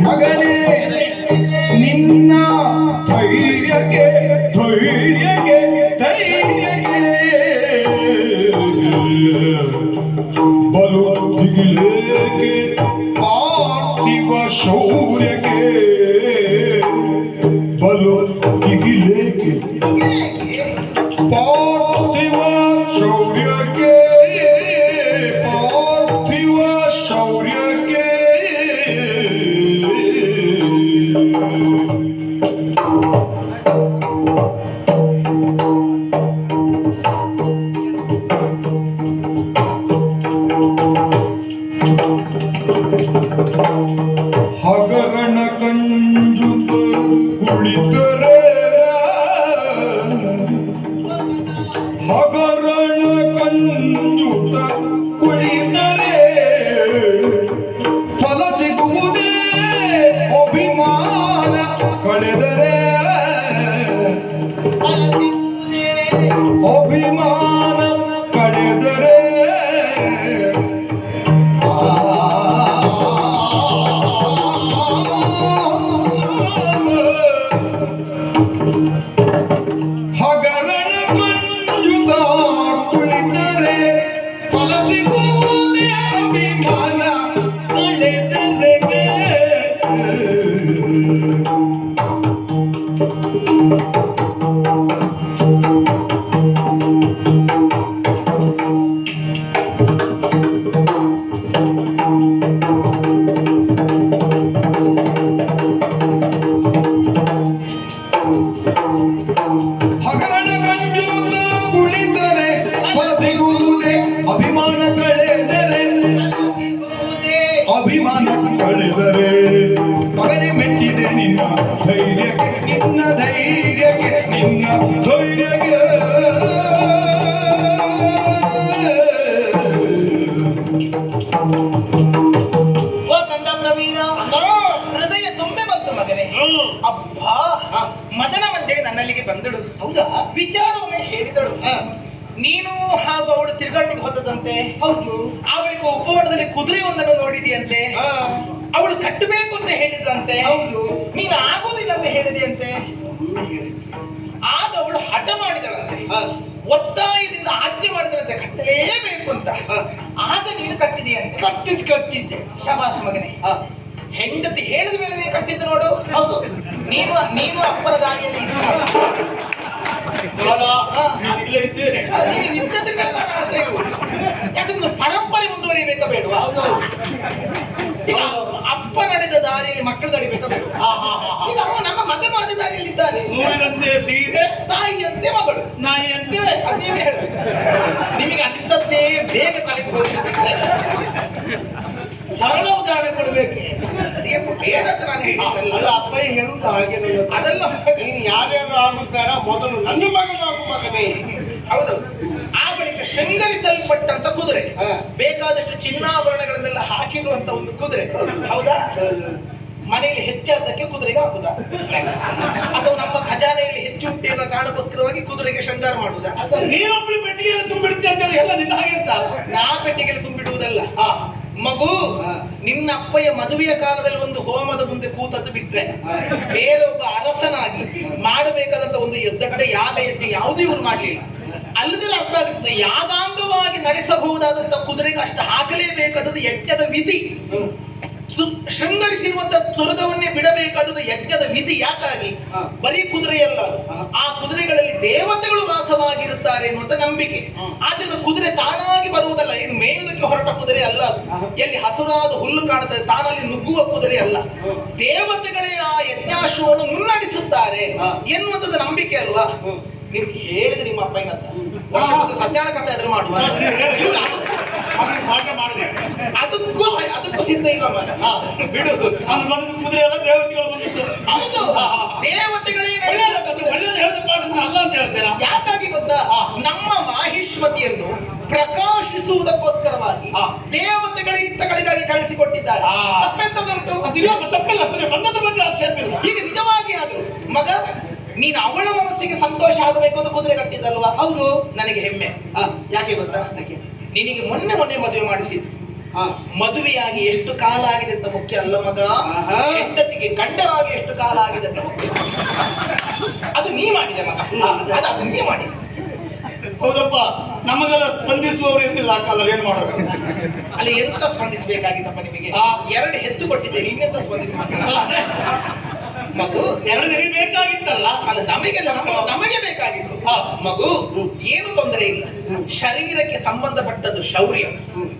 ಮಗನೇ ನಿನ್ನ ಧೈರ್ಯಕ್ಕೆ ಧೈರ್ಯಕ್ಕೆ ಧೈರ್ಯಕ್ಕೆ ಬಲು ದಿಗಿಲೇಕೆ ಪಾರ್ಥಿವ ಶೌರ್ಯಕ್ಕೆ ಬಲು ದಿಗಿಲೇಕೆ ಪಾರ್ಥಿವ ಶೌರ್ಯಕ್ಕೆ ಪಾರ್ಥಿವ ಶೌರ್ಯಕ್ಕೆ ಹಗರಣ ಕಂಜುತ ಕುಳಿತರೆ ಹಗರಣ ಕಂಜುತ ಕುಳಿತರೆ ಫಲ ಸಿಗುವುದೇ ಅಭಿಮಾನ ಕಳೆದರೆ ಅಭಿಮಾನ ಕಳೆದರೆ ಹಗರಣ ಕಂಜುತ ಕುಳಿತರೆ ಫಲ ಸಿಗುವುದೇ ಅಭಿಮಾನ ಕಳೆದರೆ ಹಗರಣ ಕಂಜುತ ಕುಳಿತರೆ ಫಲ ಸಿಗುವುದೇ ಅಭಿಮಾನ ಕಳೆದರೆ ಅಭಿಮಾನ ಕಳೆದರೆ ಮಗನೇ ಮೆಚ್ಚಿದೆ ನಿನ್ನ ಧೈರ್ಯಕ್ಕೆ ನಿನ್ನ ಧೈರ್ಯಕ್ಕೆ ನಿನ್ನ ಧೈರ್ಯಕ್ಕೆ ಓ ಕಂದ ಪ್ರವೀಣ, ಹೃದಯ ತುಂಬೆ ಬಂತು ಮಗನೇ. ಅಬ್ಬಾ, ಮದನ ಮಂದಿಗೆ ನನ್ನಲ್ಲಿಗೆ ಬಂದಳು. ಹೌದಾ? ವಿಚಾರವನ್ನೇ ಹೇಳಿದಳು. ನೀನು ಹಾಗೂ ಅವಳು ತಿರುಗಾಟಿಗೆ ಹೋದದಂತೆ. ಹೌದು. ಆ ಬಳಿಕ ಉಪವನದಲ್ಲಿ ಕುದುರೆ ಒಂದನ್ನು ನೋಡಿದೆಯಂತೆ. ಅವಳು ಕಟ್ಟಬೇಕು ಅಂತ ಹೇಳಿದಂತೆ. ಹೌದು. ನೀನು ಆಗೋದಿಲ್ಲ ಅಂತ ಹೇಳಿದೆಯಂತೆ. ಆಗ ಅವಳು ಹಠ ಮಾಡಿದಳಂತೆ. ಒತ್ತಾಯದಿಂದ ಆಜ್ಞೆ ಮಾಡಿದಳಂತೆ ಕಟ್ಟಲೇಬೇಕು ಅಂತ. ಆಗ ನೀನು ಕಟ್ಟಿದೆಯಂತೆ. ಕಟ್ಟಿದ್ದೆ. ಶಬಾಸ್ ಮಗನೇ. ಹೆಂಡತಿ ಹೇಳಿದ ಮೇಲೆ ನೀನು ಕಟ್ಟಿದ್ದು ನೋಡು. ಹೌದು. ನೀನು ಅಪ್ಪನ ದಾರಿಯಲ್ಲಿ ನೀನು ಇದ್ದದ್ರಿಂದ ನಾನು ಆಡ್ತಾ ಇರು. ಯಾಕಂದ್ರೆ ಪರಂಪರೆ ಮುಂದುವರಿಬೇಕಾ ಬೇಡವಾ? ಈಗ ಅಪ್ಪ ನಡೆದ ದಾರಿಯಲ್ಲಿ ಮಕ್ಕಳು ತಡಿಬೇಕಾ ಬೇಡ? ಈಗ ಅವ ನನ್ನ ಮಗನು ಅದೇ ದಾರಿಯಲ್ಲಿ ಇದ್ದಾನೆ. ಮೂರಿನಂತೆ ಸೀರೆ, ತಾಯಿಯಂತೆ ಮಗಳು, ನಾಯಿಯಂತೆ. ಅದೇನೇ ಹೇಳ್ಬೇಕು. ನಿಮಗೆ ಅಂಥದ್ದೇ ಬೇಗ ತಲೆಗೆ ಹೋಗ್ಬಿಟ್ರೆ ಸರಳ ಉದಾಹರಣೆ ಕೊಡ್ಬೇಕೆ? ಬೇಡ ಅಂತ ನಾನು ಹೇಳಿದ್ದಲ್ಲ. ಅಲ್ಲ, ಅಪ್ಪಯ್ಯ ಹೇಳುವುದು ಹಾಗೆ. ಅದೆಲ್ಲ ನೀನು ಯಾರ್ಯಾರು ಆಗುತ್ತಾರ ಮೊದಲು ನನ್ನ ಮಗನಾಗು ಮಗನೇ. ಹೌದು. ಆ ಬಳಿಕ ಶೃಂಗರಿಸಲ್ಪಟ್ಟಂತ ಕುದುರೆ, ಬೇಕಾದಷ್ಟು ಚಿನ್ನಾಭರಣಗಳನ್ನೆಲ್ಲ ಹಾಕಿರುವಂತ ಒಂದು ಕುದುರೆ. ಹೌದಾ? ಮನೆಯಲ್ಲಿ ಹೆಚ್ಚಾದಕ್ಕೆ ಕುದುರೆಗೆ ಹಾಕುದ, ಅಥವಾ ನಮ್ಮ ಖಜಾನೆಯಲ್ಲಿ ಹೆಚ್ಚುಂಟು ಅನ್ನೋ ಕಾರಣಕ್ಕೋಸ್ಕರವಾಗಿ ಕುದುರೆಗೆ ಶೃಂಗಾರ ಮಾಡುವುದಾ? ನೀನೊಬ್ಬಳು ಪೆಟ್ಟಿಗೆಯಲ್ಲಿ ತುಂಬಿಡ್ತಿ ಅಂತ ಎಲ್ಲ ನಿನ್ನ ಹಾಗೆ ಇರ್ತಾರ. ನಾ ಪೆಟ್ಟಿಗೆಯಲ್ಲಿ ತುಂಬಿಡುವುದಲ್ಲ. ಮಗು, ನಿನ್ನ ಅಪ್ಪಯ್ಯ ಮದುವೆಯ ಕಾಲದಲ್ಲಿ ಒಂದು ಹೋಮದ ಮುಂದೆ ಕೂತದ್ದು ಬಿಟ್ರೆ ಬೇರೊಬ್ಬ ಅರಸನಾಗಿ ಮಾಡಬೇಕಾದಂತ ಒಂದು ದೊಡ್ಡ ಯಾಗ ಯಜ್ಞ ಯಾವುದೂ ಇವರು ಮಾಡಲಿಲ್ಲ. ಅಲ್ಲದೆ ಅರ್ಥ ಆಗುತ್ತದೆ, ಯಾಗಾಂಗವಾಗಿ ನಡೆಸಬಹುದಾದಂತ ಕುದುರೆಗೆ ಅಷ್ಟು ಹಾಕಲೇಬೇಕಾದದ್ದು ಯಜ್ಞದ ವಿಧಿ. ಶೃಂಗರಿಸಿರುವಂತ ಸ್ವರ್ಗವನ್ನೇ ಬಿಡಬೇಕಾದದ್ದು ಯಜ್ಞದ ವಿಧಿ. ಯಾಕಾಗಿ? ಬರೀ ಕುದುರೆಯಲ್ಲ, ಆ ಕುದುರೆಗಳಲ್ಲಿ ದೇವತೆಗಳು ವಾಸವಾಗಿರುತ್ತಾರೆ ಎನ್ನುವಂತ ನಂಬಿಕೆ. ಆದ್ರಿಂದ ಕುದುರೆ ತಾನಾಗಿ ಬರುವುದಲ್ಲ, ಏನು ಮೇಯುವುದಕ್ಕೆ ಹೊರಟ ಕುದುರೆ ಅಲ್ಲ ಅದು. ಎಲ್ಲಿ ಹಸುರಾದ ಹುಲ್ಲು ಕಾಣುತ್ತದೆ ತಾನಲ್ಲಿ ನುಗ್ಗುವ ಕುದುರೆ ಅಲ್ಲ. ದೇವತೆಗಳೇ ಆ ಯಜ್ಞಾಶ್ವವನ್ನು ಮುನ್ನಡೆಸುತ್ತಾರೆ ಎನ್ನುವಂಥದ್ದು ನಂಬಿಕೆ ಅಲ್ವಾ? ನೀವು ಹೇಳಿದ್ರೆ ನಿಮ್ಮ ಅಪ್ಪಯ್ಯನಂತ ಸತ್ಯಾಣ ಕಥೆ ಆದ್ರೆ ಮಾಡುವ, ಅದಕ್ಕೂ ಸಿದ್ಧ ಇಲ್ಲ ಬಿಡು. ಕುದುರೆ ಎಲ್ಲ ದೇವತೆಗಳು ಬಂದಿದ್ದು. ಹೌದು, ದೇವತೆಗಳೇ ಅಲ್ಲ ಅಂತ ಹೇಳ್ತೇನೆ. ಯಾಕಾಗಿ ಗೊತ್ತಾ? ನಮ್ಮ ಮಾಹಿಷ್ಮತಿಯನ್ನು ಪ್ರಕಾಶಿಸುವುದಕ್ಕೋಸ್ಕರವಾಗಿ ದೇವತೆಗಳೇ ಇತ್ತ ಕಡೆಗಾಗಿ ಕಳಿಸಿಕೊಟ್ಟಿದ್ದಾರೆ. ತಪ್ಪೆಂತದುಂಟು? ತಪ್ಪಿಲ್ಲ, ಕುದುರೆ ಬಂದದ್ರ ಬಗ್ಗೆ ಆಕ್ಷೇಪ ಇಲ್ಲ. ಈಗ ನಿಜವಾಗಿ ಆದ್ರು ಮಗ, ನೀನು ಅವಳ ಮನಸ್ಸಿಗೆ ಸಂತೋಷ ಆಗಬೇಕು ಅಂತ ಕುದುರೆ ಕಟ್ಟಿದ್ದಲ್ವಾ? ಹೌದು. ನನಗೆ ಹೆಮ್ಮೆ. ಯಾಕೆ ಗೊತ್ತಾ? ನಿನಗೆ ಮೊನ್ನೆ ಮದುವೆ ಮಾಡಿಸಿದ್ದು ಮದುವೆಯಾಗಿ ಎಷ್ಟು ಕಾಲ ಆಗಿದೆ ಅಂತ ಮುಖ್ಯ ಅಲ್ಲ ಮಗ. ಆಹಾ. ಹೆಂಡತಿಗೆ ಗಂಡನಾಗಿ ಎಷ್ಟು ಕಾಲ ಆಗಿದೆ ಅಂತ ಮುಖ್ಯ. ಅದು ನೀ ಮಾಡಿದೆ ಮಗ. ಅದು ನೀ ಮಾಡಿ. ಹೌದಪ್ಪ, ನಮಗೆಲ್ಲ ಸ್ಪಂದಿಸುವವರು ಎಂದಿಲ್ಲ ಆ ಕಾಲದಲ್ಲಿ ಏನ್ ಮಾಡೋದು? ಅಲ್ಲಿ ಎಂತ ಸ್ಪಂದಿಸಬೇಕಾಗಿತ್ತಪ್ಪ ನಿಮಗೆ? ಆ. 2 ಹೆತ್ತು ಕೊಟ್ಟಿದ್ದೇನೆ, ಇನ್ನೆಂತ ಸ್ಪಂದಿಸಬೇಕಲ್ಲ ಮಗು. 2 ದಿನ ಬೇಕಾಗಿತ್ತಲ್ಲ. ಅಲ್ಲ ನಮಗೆಲ್ಲ ನಮಗೆ ಬೇಕಾಗಿತ್ತು. ಮಗು ಏನು ತೊಂದರೆ ಇಲ್ಲ. ಶರೀರಕ್ಕೆ ಸಂಬಂಧಪಟ್ಟದ್ದು ಶೌರ್ಯ,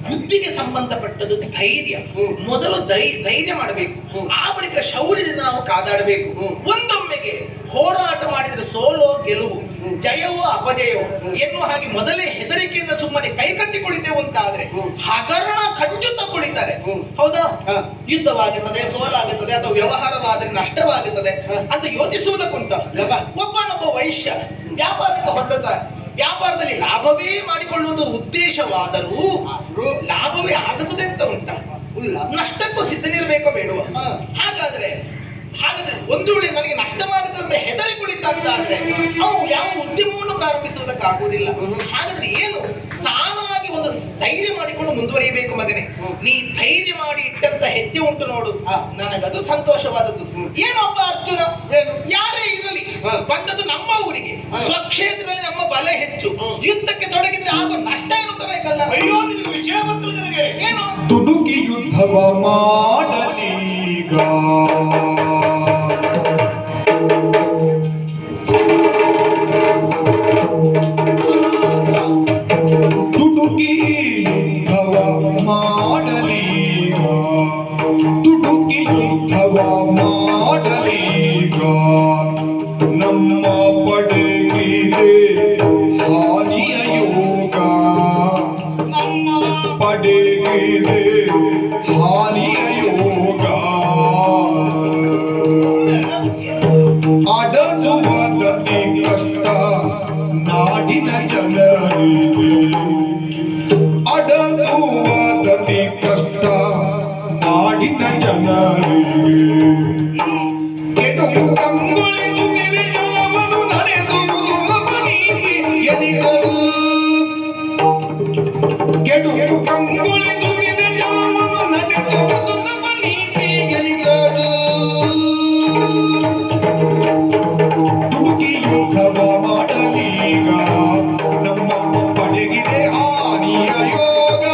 ಬುದ್ಧಿಗೆ ಸಂಬಂಧಪಟ್ಟದ್ದು ಧೈರ್ಯ. ಮೊದಲು ಧೈರ್ಯ ಮಾಡಬೇಕು, ಆ ಬಳಿಕ ಶೌರ್ಯದಿಂದ ನಾವು ಕಾದಾಡಬೇಕು. ಒಂದೊಮ್ಮೆಗೆ ಹೋರಾಟ ಮಾಡಿದರೆ ಸೋಲೋ ಗೆಲುವು, ಜಯವೋ ಅಪಜಯವೋ ಎನ್ನುವ ಹಾಗೆ ಮೊದಲೇ ಹೆದರಿಕೆಯಿಂದ ಸುಮ್ಮನೆ ಕೈ ಕಟ್ಟಿ ಕುಳಿತೇವೆ ಅಂತ ಆದ್ರೆ ಹಗರಣ ಕಂಜುತ್ತ ಕುಳಿತಾರೆ. ಹೌದಾ? ಯುದ್ಧವಾಗುತ್ತದೆ, ಸೋಲಾಗುತ್ತದೆ, ಅಥವಾ ವ್ಯವಹಾರವಾದರೆ ನಷ್ಟವಾಗುತ್ತದೆ ಅಂತ ಯೋಚಿಸುವುದಕ್ಕುಂಟ. ಒಬ್ಬನೊಬ್ಬ ವೈಶ್ಯ ವ್ಯಾಪಾರಕ್ಕೆ ಹೊರಡುತ್ತಾರೆ. ವ್ಯಾಪಾರದಲ್ಲಿ ಲಾಭವೇ ಮಾಡಿಕೊಳ್ಳುವುದು ಉದ್ದೇಶವಾದರೂ ಲಾಭವೇ ಆಗುತ್ತದೆ ಅಂತ ಉಂಟ. ನಷ್ಟಕ್ಕೂ ಸಿದ್ಧನಿರ್ಬೇಕೋ ಬೇಡುವ? ಹಾಗಾದ್ರೆ ಒಂದು ವೇಳೆ ನನಗೆ ನಷ್ಟವಾಗುತ್ತದೆ ಅಂತ ಹೆದರಿ ಕುಳಿತ ಅಂತ ಆದ್ರೆ ಅವು ಯಾವ ಉದ್ಯಮವನ್ನು ಪ್ರಾರಂಭಿಸುವುದಕ್ಕಾಗುವುದಿಲ್ಲ. ಹಾಗಾದ್ರೆ ಏನು, ತಾನಾಗಿ ಒಂದು ಧೈರ್ಯ ಮಾಡಿಕೊಂಡು ಮುಂದುವರಿಯಬೇಕು ಮಗನೇ. ನೀ ಧೈರ್ಯ ಮಾಡಿ ಇಟ್ಟಂತ ಹೆಜ್ಜೆ ಉಂಟು ನೋಡು, ನನಗದು ಸಂತೋಷವಾದದ್ದು. ಏನೊಬ್ಬ ಅರ್ಜುನ ಯಾರೇ ಇರಲಿ ಬಂದದ್ದು ನಮ್ಮ ಊರಿಗೆ, ಸ್ವಕ್ಷೇತ್ರದಲ್ಲಿ ನಮ್ಮ ಬಲ ಹೆಚ್ಚು, ಯುದ್ಧಕ್ಕೆ ತೊಡಗಿದ್ರೆ ಆಗುವ ನಷ್ಟ ಇರುತ್ತಬೇಕಲ್ಲ. ಅಯ್ಯೋ, ನಿನ್ನ ವಿಷಯ ಗೊತ್ತು ನನಗೆ. ಏನು? ದುಡುಕಿ ಯುದ್ಧವ ಮಾಡಲೀಗ ದುಡುಕಿ ಯುದ್ಧವ ಮಾಡಲೀಗ, ದುಡುಕಿ ಯುದ್ಧವ ಮಾಡಲೀಗ, ನಮ್ಮ ಪಡೆಗಿದೆ ಹಾನಿಯ ಯೋಗ, ನಮ್ಮ ಪಡೆಗಿದೆ ಹಾನಿಯ ಯೋಗ, ಅಡಸುವುದಕ್ಕೆ ಕಷ್ಟ ನಾಡಿನ ಜನರಿಗೆ, ಅಡಸುವುದಕ್ಕೆ ಕಷ್ಟ ನಾಡಿನ ಜನರಿಗೆ, ಕೆಡುಕು ಕಂಗೊಳಿಸುತ್ತಿದೆ ಜಲವನ್ನು ನಡೆಸುವುದು ನೀತಿ ಎನಿಸದು, ಕೆಡುಕು ಕಂಗೊಳಿಸುತ್ತಿದೆ ಜಲವನ್ನು ನಡೆಸುವುದು ನೀತಿ ಎನಿಸದು, ದುಡುಕಿ ಯುದ್ಧವ ಮಾಡಲೀಗ, ನಮ್ಮ ಪಡೆಗಿದೆ ಹಾನಿಯ ಯೋಗ,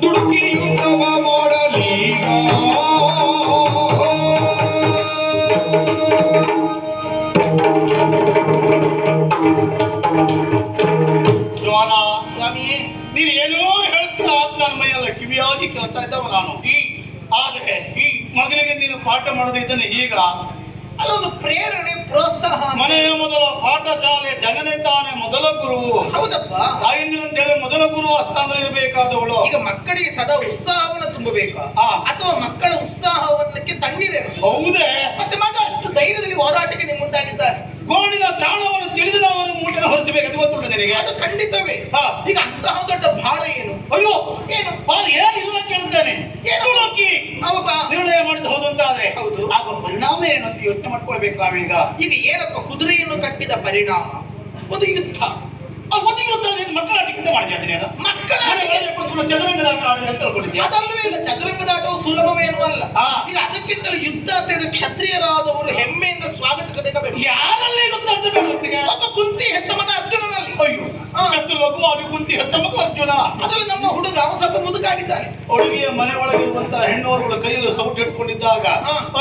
ದುಡುಕಿ ಯುದ್ಧವ ಮಾಡಲೀಗ. ಜೋನ, ಸ್ವಾಮಿಯೇ, ನೀನು ಏನೋ ಹೇಳ್ತಾ ನನ್ನ ಮೈಯೆಲ್ಲ ಕಿವಿಯಾಗಿ ಕೇಳ್ತಾ ಇದ್ದವ ನಾನು. ಆದ್ರೆ ಮಗನಿಗೆ ನೀನು ಪಾಠ ಮಾಡದೇ ಇದ್ದಾನೆ ಈಗ. ಅಲ್ಲೊಂದು ಪ್ರೇರಣೆ, ಪ್ರೋತ್ಸಾಹ. ಮನೆಯ ಮೊದಲ ಪಾಠಶಾಲೆ, ಜನನೇ ತಾನೇ ಮೊದಲ ಗುರು. ಹೌದಪ್ಪ. ತಾಯಿಂದಿರಂತ ಹೇಳಿ ಮೊದಲ ಗುರು ಸ್ಥಾನದಲ್ಲಿ ಇರಬೇಕಾದವಳು. ಈಗ ಮಕ್ಕಳಿಗೆ ಸದಾ ಉತ್ಸಾಹವನ್ನು ತುಂಬಬೇಕಾ, ಅಥವಾ ಮಕ್ಕಳ ಉತ್ಸಾಹವನ್ನಕ್ಕೆ ತಣ್ಣೀರೇ? ಹೌದೇ? ಮತ್ತೆ ಮಗ ಅಷ್ಟು ಧೈರ್ಯದಲ್ಲಿ ಹೋರಾಟಕ್ಕೆ ನೀವು ಮುಂದಾಗಿದ್ದಾರೆ. ಗೋಣಿನ ತ್ರಾಣವನ್ನು ತಿಳಿದು ನಾವು ಅವರ ಮೂಟೆನ ಹೊರಿಸಬೇಕು, ಅದು ಗೊತ್ತುಂಟು ನಿನಗೆ? ಅದು ಖಂಡಿತವೇ. ಈಗ ಅಂತಹ ದೊಡ್ಡ ಭಾರ ಏನು? ಅಯ್ಯೋ, ಏನು ಭಾರ ಏನಿಲ್ಲ ಕೇಳ್ತೇನೆ. ತುಳುಕಿ ಹೌದಾ? ನಿರ್ಣಯ ಮಾಡಿದ ಹೌದು ಅಂತ ಆದ್ರೆ ಹೌದು. ಆಗುವ ಪರಿಣಾಮ ಏನಂತ ಯೋಚನೆ ಮಾಡ್ಕೊಳ್ಬೇಕು ನಾವೀಗ. ಈಗ ಏನಪ್ಪ, ಕುದುರೆಯನ್ನು ಕಟ್ಟಿದ ಪರಿಣಾಮ ಒಂದು ಯುದ್ಧ. ಒಂದು ಯುದ್ಧ ಮಕ್ಕಳಾಟಕ್ಕಿಂತ ಮಾಡಿದ್ದೆ ಮಕ್ಕಳ ಚದುರಂಗದ ಆಟ ಆಡಲಿ ಅಂತ ಹೇಳ್ಕೊಂಡಿದ್ದೆ. ಅದಲ್ಲವೇ ಇಲ್ಲ, ಚದುರಂಗದಾಟವು ಸುಲಭವೇನೂ ಅಲ್ಲ. ಹಾ. ಈಗ ಅದಕ್ಕಿಂತಲೂ ಯುದ್ಧ ಅಂತ ಹೇಳಿದ್ರೆ ಕ್ಷತ್ರಿಯರಾದವರು ಹೆಮ್ಮೆಯಿಂದ ಸ್ವಾಗತಿಸಬೇಕಾಗಬೇಕು. ಯಾರಲ್ಲಿ ಯುದ್ಧ ಅಂತ ಬೇಡ? ಒಬ್ಬ ಕುಂತಿ ಹೆತ್ತ ಮಗ ಅರ್ಜುನನಲ್ಲಿ. ಅಯ್ಯೋ, ಕತ್ತು ಲಘು ಅದು ಕುಂತಿ ಹೆತ್ತ ಮಗ ಅರ್ಜುನ. ಅದರಲ್ಲಿ ನಮ್ಮ ಹುಡುಗ ಅವ ಸ್ವಲ್ಪ ಮುದುಕಾಗಿದ್ದಾನೆ. ಹುಡುಗಿಯ ಮನೆ ಒಳಗಿರುವಂತಹ ಹೆಣ್ಣುವರುಗಳ ಕೈಯಲ್ಲಿ ಸೌಟ್ ಇಟ್ಕೊಂಡಿದ್ದಾಗ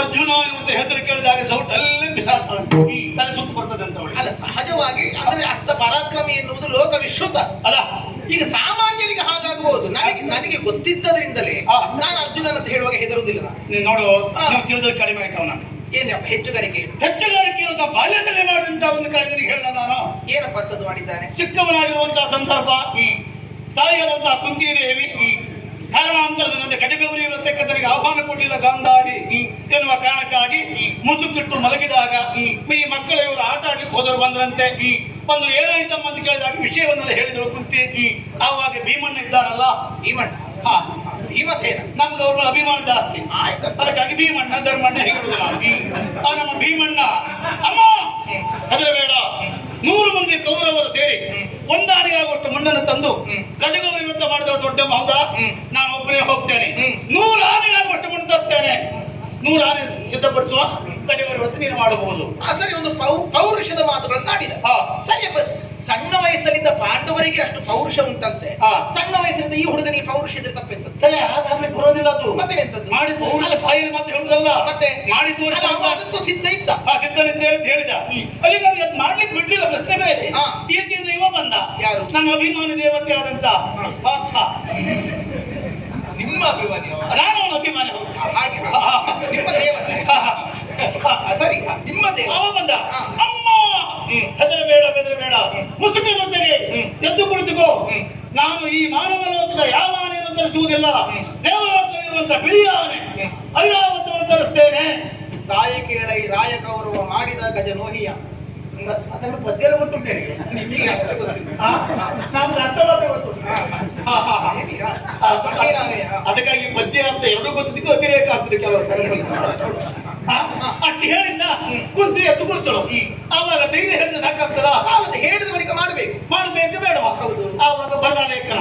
ಅರ್ಜುನ ಎನ್ನುವಂತ ಹೆಸರು ಕೇಳಿದಾಗ ಸೌಟ್ ಅಲ್ಲೇ ಬಿಸಾಡ್ತಾಳೆ, ತಲೆ ಸುತ್ತು ಬರ್ತದೆ ಅಂತ ಅವಳು. ಅಲ್ಲ, ಸಹಜವಾಗಿ ಅಂದ್ರೆ ಅರ್ಥ ಪರಾಕ್ರಮಿ ಎನ್ನುವುದು ಲೋಕ ವಿಶ್ರುತ ಅಲ್ಲ. ಈಗ ಸಾಮಾನ್ಯರಿಗೆ ಹಾಗಾಗಬಹುದು. ನನಗೆ ಗೊತ್ತಿದ್ದದ್ರಿಂದಲೇ ನಾನು ಅರ್ಜುನನ ಅಂತ ಹೇಳುವಾಗ ಹೆದರುವುದಿಲ್ಲ. ನೀನು ನೋಡು, ನೀವು ತಿಳಿದ ಕಡಿಮೆ ಆಯ್ತವ ನಾನು. ಏನಪ್ಪ ಹೆಚ್ಚುಗಾರಿಕೆ? ಹೆಚ್ಚುಗಾರಿಕೆ ಇರುವಂತ ಬಾಲ್ಯದಲ್ಲಿ ಮಾಡಿದಂತ ಒಂದು ಕಾರ್ಯ ನಿನಗೆ ಹೇಳ ನಾನು. ಏನಪ್ಪ ಅಂತದ್ದು ಮಾಡಿದ್ದಾನೆ? ಚಿಕ್ಕವನಾಗಿರುವಂತಹ ಸಂದರ್ಭ, ತಾಯಿಯಾದಂತಹ ಕುಂತಿ ದೇವಿ ಕಾರಣಾಂತರದಂತೆ ಗಜಗೌರಿ ವ್ರತಕ್ಕೆ ತನಗೆ ಆಹ್ವಾನ ಕೊಟ್ಟಿಲ್ಲ ಗಾಂಧಾರಿ ಎನ್ನುವ ಕಾರಣಕ್ಕಾಗಿ ಮುಸುಕಿಟ್ಟು ಮಲಗಿದಾಗ ಈ ಮಕ್ಕಳು ಇವರು ಆಟ ಆಡ್ಲಿಕ್ಕೆ ಹೋದವರು ಬಂದ್ರಂತೆ. ಬಂದ್ರು ಏನಾಯ್ತಮ್ಮ ಅಂತ ಕೇಳಿದಾಗ ವಿಷಯವನ್ನೆಲ್ಲ ಹೇಳಿದಳು ಕುಂತಿ. ಆವಾಗ ಭೀಮಣ್ಣ ಇದ್ದಾರಲ್ಲ, ಭೀಮಣ್ಣ, ಭೀಮಸೇನ, ನಮ್ದು ಅವ್ರ ಅಭಿಮಾನ ಜಾಸ್ತಿ. ಆಯ್ತು. ಅದಕ್ಕಾಗಿ ಭೀಮಣ್ಣ ಧರ್ಮಣ್ಣ ಹೇಳುವುದು ನಾವು. ನಮ್ಮ ಭೀಮಣ್ಣ, ಅಮ್ಮ ಹೆದರಬೇಡ, 100 ಮಂದಿ ಕೌರವರು ಸೇರಿ ಒಂದಾನೆಯಾಗುವಷ್ಟು ಮಣ್ಣನ್ನು ತಂದು ಗಜಗೌರಿ ವ್ರತ ಮಾಡಿದ ದೊಡ್ಡ ಹೌದಾ ನಾನು ಒಬ್ಬನೇ ಹೋಗ್ತೇನೆ 100 ಆನೆಯಾಗುವಷ್ಟು ಮಣ್ಣು ತರ್ತೇನೆ 100 ಆನೆ ಸಿದ್ಧಪಡಿಸುವ ಗಜಗೌರಿ ವ್ರತ ನೀನು ಮಾಡಬಹುದು. ಸರಿ, ಒಂದು ಪೌರುಷದ ಮಾತುಗಳನ್ನು ಆಡಿದ. ಸರಿ, ಸಣ್ಣ ವಯಸ್ಸಲ್ಲಿದ್ದ ಪಾಂಡವರಿಗೆ ಅಷ್ಟು ಪೌರುಷ ಉಂಟಂತೆ. ಸಣ್ಣ ವಯಸ್ಸಿನಿಂದ ಈ ಹುಡುಗನಿಗೆ ಪೌರುಷ ಇದ್ರೆ ತಪ್ಪಿರ್ತದೆ. ಹಾಗಾದ್ರೆ ಬರೋದಿಲ್ಲ ಅದು. ಮತ್ತೆ ಎಂತದ್ದು? ಮಾಡಿದ್ದು ಬಾಯಲ್ಲಿ ಮಾತ್ರ ಹೇಳುದಲ್ಲ, ಮತ್ತೆ ಮಾಡಿದ್ದು ಅದಕ್ಕೂ ಸಿದ್ಧ ಇದ್ದ. ಸಿದ್ಧನಿದ್ದೇನೆ ಅಂತ ಹೇಳಿದ. ಅಲ್ಲಿಗೆ ಅವ್ರಿಗೆ ಅದು ಮಾಡ್ಲಿಕ್ಕೆ ಬಿಡ್ಲಿಲ್ಲ. ಪ್ರಶ್ನೆ ಬೇರೆ. ಈಚೆಯಿಂದ ಇವ ಬಂದ, ಯಾರು ನನ್ನ ಅಭಿಮಾನಿ ದೇವತೆ ಆದಂತ ಪಾರ್ಥ. ನಿಮ್ಮ ಅಭಿಮಾನಿ? ನಾನು ಅವನ ಅಭಿಮಾನಿ. ಹಾಗೆ ನಿಮ್ಮ ದೇವತೆ. ಸರಿ, ನಿಮ್ಮ ದೇವ. ಅವ ಬಂದ, ಅಮ್ಮ ಹೆದರಬೇಡ ಬೆದರಬೇಡ, ಮುಸುಕಿನೊಂದಿಗೆ ಎದ್ದು ಕುಳಿತುಕೋ. ನಾನು ಈ ಮಾನವ ಲೋಕದ ಯಾವ ಆನೆಯನ್ನು ತರಿಸುವುದಿಲ್ಲ, ದೇವಲೋಕದಲ್ಲಿರುವಂತಹ ಬಿಳಿಯ ಆನೆ ಐರಾವತವನ್ನು ತರಿಸ್ತೇನೆ. ತಾಯಿ ಕೇಳೈ ರಾಯ ಕೌರವ ಮಾಡಿದ ಗಜನೋಹಿಯ. ಅದನ್ನು ಪದ್ಯ ಗೊತ್ತುಂಟೆ ನಿಮಗೆ ಅಷ್ಟು ಗೊತ್ತಿಲ್ಲ. ನಮ್ಗೆ ಅರ್ಥ ಮಾತ್ರ ಗೊತ್ತು. ಅದಕ್ಕಾಗಿ ಪದ್ಯ ಅಂತ ಎರಡೂ ಗೊತ್ತಿದ್ದಕ್ಕೆ ಅತಿರೇಕ ಆಗ್ತದೆ ಕೆಲವು ಅಷ್ಟು ಹೇಳಿದ್ದ ಕುಂತಿ ಎದ್ದು ಕೊಡ್ತಳು. ಆವಾಗ ಧೈರ್ಯ ಹೇಳಿದ್ರೆ ಸಾಕಾಗ್ತದ? ಹೇಳಿದ ಬಳಿಕ ಮಾಡಬೇಕು ಬೇಡವಾ? ಆವಾಗ ಬರದ ಲೇಖನ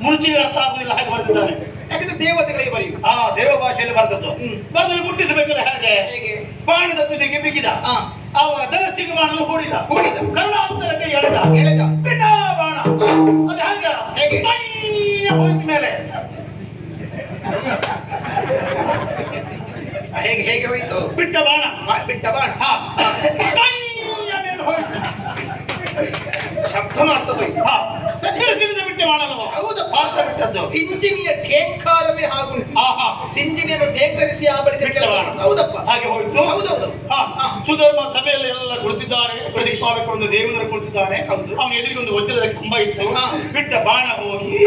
ಮುಂಚಿಗೆ ಅರ್ಥ ಆಗುದಿಲ್ಲ, ಹಾಗೆ ಬರೆದಿದ್ದಾನೆ. ಯಾಕಂದ್ರೆ ದೇವತೆಗಳಿಗೆ ಬರೆಯುವ ದೇವ ಭಾಷೆಯಲ್ಲಿ ಬರೆದದ್ದು. ಬರೆದಲ್ಲಿ ಮುಟ್ಟಿಸಬೇಕಲ್ಲ, ಹೇಗೆ ಬಾಣದ ತುದಿಗೆ ಬಿಗಿದ. ಆವಾಗ ಧನಸ್ಸಿಗೆ ಬಾಣನು ಹೂಡಿದ, ಕರುಣಾಂತರಕ್ಕೆ ಎಳೆದ ಪಿಟಾ ಬಾಣ. ಅದು ಹೇಗೆ ಹೋಯ್ತು ಮೇಲೆ ಹೇಗೆ ಹೋಯ್ತು? ಬಿಟ್ಟ ಬಾಣ ಮೇಲೆ ಹೋಯ್ತು. ಶಬ್ದ ಮಾಡ್ತಾ ಹೋಯ್ತು. ಬಿಟ್ಟ ಬಾಣ ಅಲ್ವಾ? ಹೌದಾ? ಸಿಂಜಿನಿಯ ಠೇಂಕಾರವೇ ಹಾಗೂ ಸಿಂಜಿನಿಯನ್ನು ಠೇಂಕರಿಸಿ ಆ ಬಳಿಕ ಹೌದಪ್ಪ, ಹಾಗೆ ಹೋಯ್ತು. ಹೌದೌದು. ಸುಧರ್ಮ ಸಭೆಯಲ್ಲಿ ಎಲ್ಲ ಕುಳಿತಿದ್ದಾರೆ. ಪ್ರತಿಪಾಲಕರೊಂದು ದೇವನರು ಕುಳಿತಿದ್ದಾನೆ. ಅವನ ಎದುರಿಗೆ ಒಂದು ವಜ್ರದ ಕಂಬ ಇತ್ತು. ಬಿಟ್ಟ ಬಾಣ ಹೋಗಿ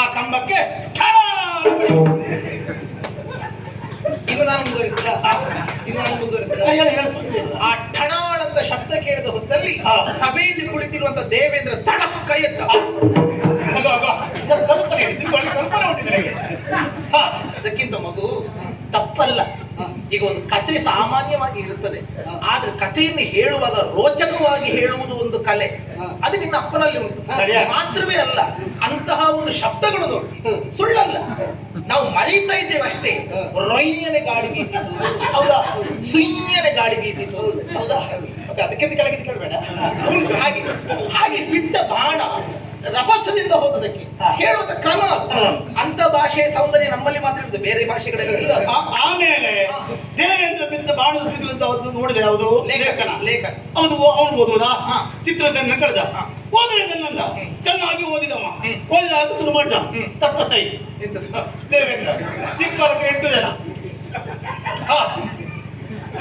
ಆ ಕಂಬಕ್ಕೆ ಇನ್ನು ನಾನು ಮುಂದುವರಿಸಿದ ಆ ಠಣಾಳಂತ ಶಬ್ದ ಕೇಳಿದ ಹೊತ್ತಲ್ಲಿ ಸಭೆಯಲ್ಲಿ ಕುಳಿತಿರುವಂತ ದೇವೇಂದ್ರ ತಡಕ್ಕ ಎದ್ದ. ಅದಕ್ಕಿಂತ ಮಗು ತಪ್ಪಲ್ಲ. ಈಗ ಒಂದು ಕಥೆ ಸಾಮಾನ್ಯವಾಗಿ ಇರುತ್ತದೆ, ಆದ್ರೆ ಕಥೆಯನ್ನು ಹೇಳುವಾಗ ರೋಚಕವಾಗಿ ಹೇಳುವುದು ಒಂದು ಕಲೆ. ಅದು ನಿನ್ನ ಅಪ್ಪನಲ್ಲಿ ಉಂಟು. ಮಾತ್ರವೇ ಅಲ್ಲ, ಅಂತಹ ಒಂದು ಶಬ್ದಗಳು ನೋಡಿ ಸುಳ್ಳಲ್ಲ. ನಾವು ಮರೀತಾ ಇದ್ದೇವೆ ಅಷ್ಟೇ. ರೊಯ್ಯನೆ ಗಾಳಿ ಬೀಸಿತು, ಹೌದಾ? ಸುಯ್ಯನೆ ಗಾಳಿ ಬೀಸಿತು, ಹೌದಾ? ಅದಕ್ಕಿಂತ ಕೆಳಗೆ ಕೇಳಬೇಡ. ಉಂಟು ಹಾಗೆ ಬಿಟ್ಟ ಬಾಣ ರಭಸದಿಂದ ಹೋಗೋದಕ್ಕೆ ಹೇಳುವಂತ ಕ್ರಮ. ಅಂತ ಭಾಷೆಯ ಸೌಂದರ್ಯ ನಮ್ಮಲ್ಲಿ ಮಾತ್ರ ಇರ್ತದೆ, ಬೇರೆ ಭಾಷೆಗಳಲ್ಲಿ. ಆಮೇಲೆ ದೇವೇಂದ್ರ ಬಿದ್ದ ಬಾಣದ ಬಿದ್ದಲಂತ ನೋಡಿದೆ. ಯಾವುದು ಲೇಖನ ಅವನು ಓದುವುದಾ? ಚಿತ್ರಸೇನ ಕಳೆದ ಓದುವುದನ್ನಂದ ಚೆನ್ನಾಗಿ ಓದಿದವ. ಓದಿದಾಗ ಶುರು ಮಾಡಿದ ತತ್ತೈ ದೇವೇಂದ್ರ ಚಿಕ್ಕವರಿಗೆ 8 ಜನ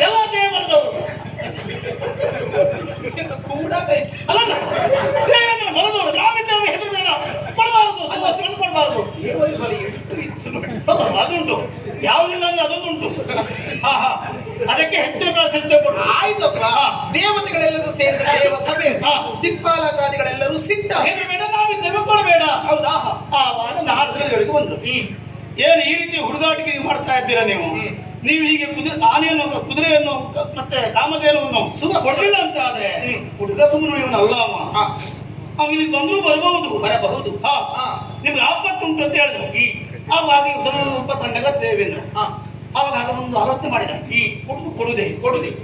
ಎಲ್ಲ ದೇವರದವರು ಕೂಡ ಅಲ್ಲ. ದೇವೇಂದ್ರ ಬರದವರು ನಾವಿದ್ದೇವೆ, ಹೆದರಬೇಡ, ಕೊಡಬಾರದು, ಕೊಡಬಾರದು. ಅದುಂಟು, ಯಾವುದಿಲ್ಲ ಅಂದ್ರೆ ಅದೊಂದುಂಟು. ಅದಕ್ಕೆ ಹೆಚ್ಚಿನ ಪ್ರಾಶಸ್ತ್ಯ ಕೊಡು. ಆಯ್ತಪ್ಪ. ದೇವತೆಗಳೆಲ್ಲರೂ ಸೇರಿದ ದೇವ ಸಭೆ, ದಿಕ್ಪಾಲಕಾದಿಗಳೆಲ್ಲರೂ ಸಿಟ್ಟ. ಹೆದರಬೇಡ, ನಾವಿದ್ದೇವೆ, ಕೊಡಬೇಡ. ಹೌದಾ? ಆವಾಗ ನಾರದರಲ್ಲಿ ಬಂದ್ರು. ಏನು ಈ ರೀತಿ ಹುಡುಗಾಟಿಕೆ ಮಾಡ್ತಾ ಇದ್ದೀರಾ ನೀವು? ನೀವು ಹೀಗೆ ಕುದುರೆಯನ್ನು ಮತ್ತೆ ಕಾಮಧೇನುವನ್ನು ಕೊಡಲಿಲ್ಲ ಅಂತ ಆದ್ರೆ ಹುಡುಗ ಸುಮ್ಮನೆ ಇವನಲ್ಲ ಅವ ಇಲ್ಲಿ ಬಂದ್ರು ಬರಬಹುದು. ನಿಮ್ಗೆ ಆಪತ್ತುಂಟು ಅಂತ ಹೇಳಿದ್ರು. ಆವಾಗ ಸ್ವಲ್ಪ ತಣ್ಣಗ ದೇವೇಂದ್ರ ಅವಾಗ ಅದೊಂದು ಆಲೋಚನೆ ಮಾಡಿದ. ಕೊಡುದೇ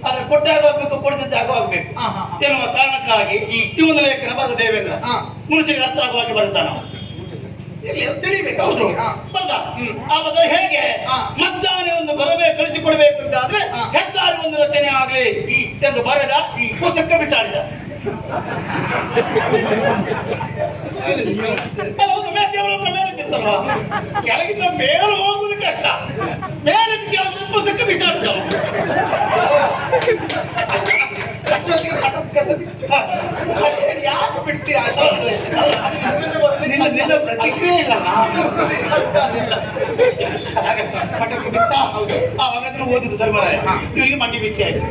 ಆದ್ರೆ ಕೊಟ್ಟಾಗ ಆಗ್ಬೇಕು, ಕೊಡದಿದ್ದಾಗ ಆಗ್ಬೇಕು ಎನ್ನುವ ಕಾರಣಕ್ಕಾಗಿ ಈ ಒಂದು ಲೇಖನ ಬರೆದ ದೇವೇಂದ್ರ ಮುಂಚೆಗೆ ಅರ್ಥ ಆಗುವಾಗಿ ಬರ್ತಾನ. ತಿಳಿಬೇಕು. ಹೌದು, ಬರ್ದ. ಆವಾಗ ಹೇಗೆ ಮಧ್ಯಾಹ್ನ ಒಂದು ಬರಬೇಕು, ಕಳಿಸಿಕೊಡ್ಬೇಕು ಅಂತ ಆದ್ರೆ ಹೆದ್ದಾರಿ ಒಂದು ರಚನೆ ಆಗ್ಲಿ ಎಂದು ಬರೆದ, ಪುಸ್ತಕ ಬಿಸಾಡಿದ. ಮೇಲಿದ್ದಲ್ವಾ, ಕೆಳಗಿಂದ ಮೇಲೆ ಹೋಗುವುದು ಕಷ್ಟ. ಮೇಲಿದ್ದ ಕೆಳಗೆ ಪುಸ್ತಕ ಬಿಸಾಡಿದ. ಯಾಕೆ ಬಿಡ್ತೀಯ? ನಿನ್ನ ಪ್ರತಿಕ್ರಿಯೆ ಇಲ್ಲ. ಪಟಕ್ಕೆ ಬಿಟ್ಟ. ಆವಾಗ ಓದಿದ್ದು ಧರ್ಮರಾಯ. ಇವರಿಗೆ ಮಂಡಿ ಬಿಸಿ ಆಯ್ತು